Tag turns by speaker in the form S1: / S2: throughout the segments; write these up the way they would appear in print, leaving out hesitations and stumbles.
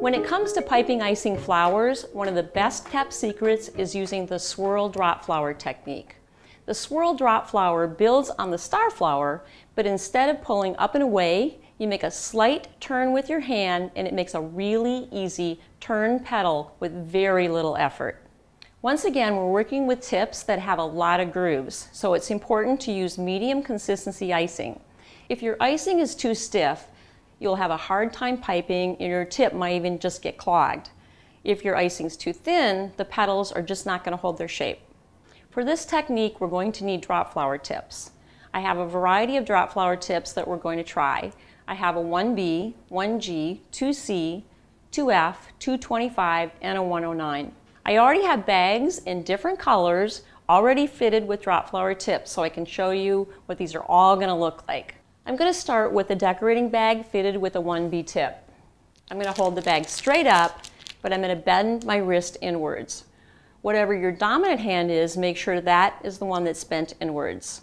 S1: When it comes to piping icing flowers, one of the best kept secrets is using the swirl drop flower technique. The swirl drop flower builds on the star flower, but instead of pulling up and away, you make a slight turn with your hand and it makes a really easy turn petal with very little effort. Once again, we're working with tips that have a lot of grooves, so it's important to use medium consistency icing. If your icing is too stiff, you'll have a hard time piping and your tip might even just get clogged. If your icing's too thin, the petals are just not going to hold their shape. For this technique, we're going to need drop flower tips. I have a variety of drop flower tips that we're going to try. I have a 1B, 1G, 2C, 2F, 225, and a 109. I already have bags in different colors already fitted with drop flower tips, so I can show you what these are all going to look like. I'm going to start with a decorating bag fitted with a 1B tip. I'm going to hold the bag straight up, but I'm going to bend my wrist inwards. Whatever your dominant hand is, make sure that is the one that's bent inwards.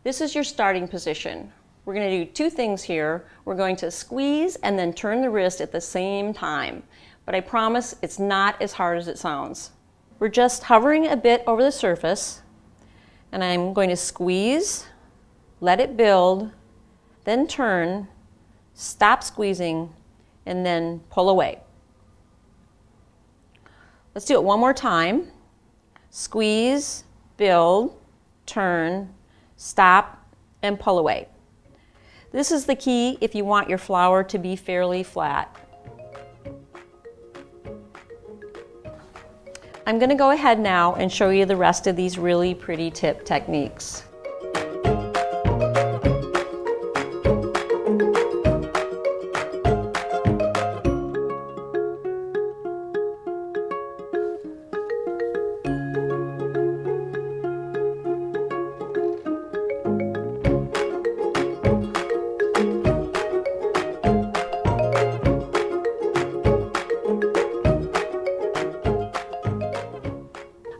S1: This is your starting position. We're going to do two things here. We're going to squeeze and then turn the wrist at the same time. But I promise it's not as hard as it sounds. We're just hovering a bit over the surface, and I'm going to squeeze, let it build, then turn, stop squeezing, and then pull away. Let's do it one more time. Squeeze, build, turn, stop, and pull away. This is the key if you want your flower to be fairly flat. I'm going to go ahead now and show you the rest of these really pretty tip techniques.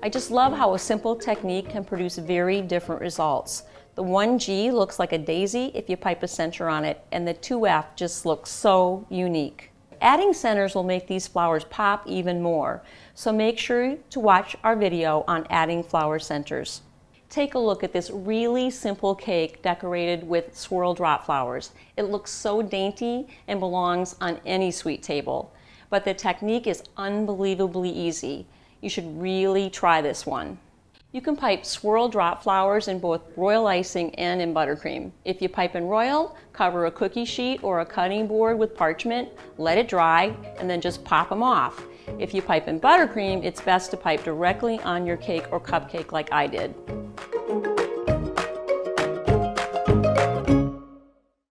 S1: I just love how a simple technique can produce very different results. The 1G looks like a daisy if you pipe a center on it, and the 2F just looks so unique. Adding centers will make these flowers pop even more, so make sure to watch our video on adding flower centers. Take a look at this really simple cake decorated with swirl drop flowers. It looks so dainty and belongs on any sweet table, but the technique is unbelievably easy. You should really try this one. You can pipe swirl drop flowers in both royal icing and in buttercream. If you pipe in royal, cover a cookie sheet or a cutting board with parchment, let it dry, and then just pop them off. If you pipe in buttercream, it's best to pipe directly on your cake or cupcake like I did.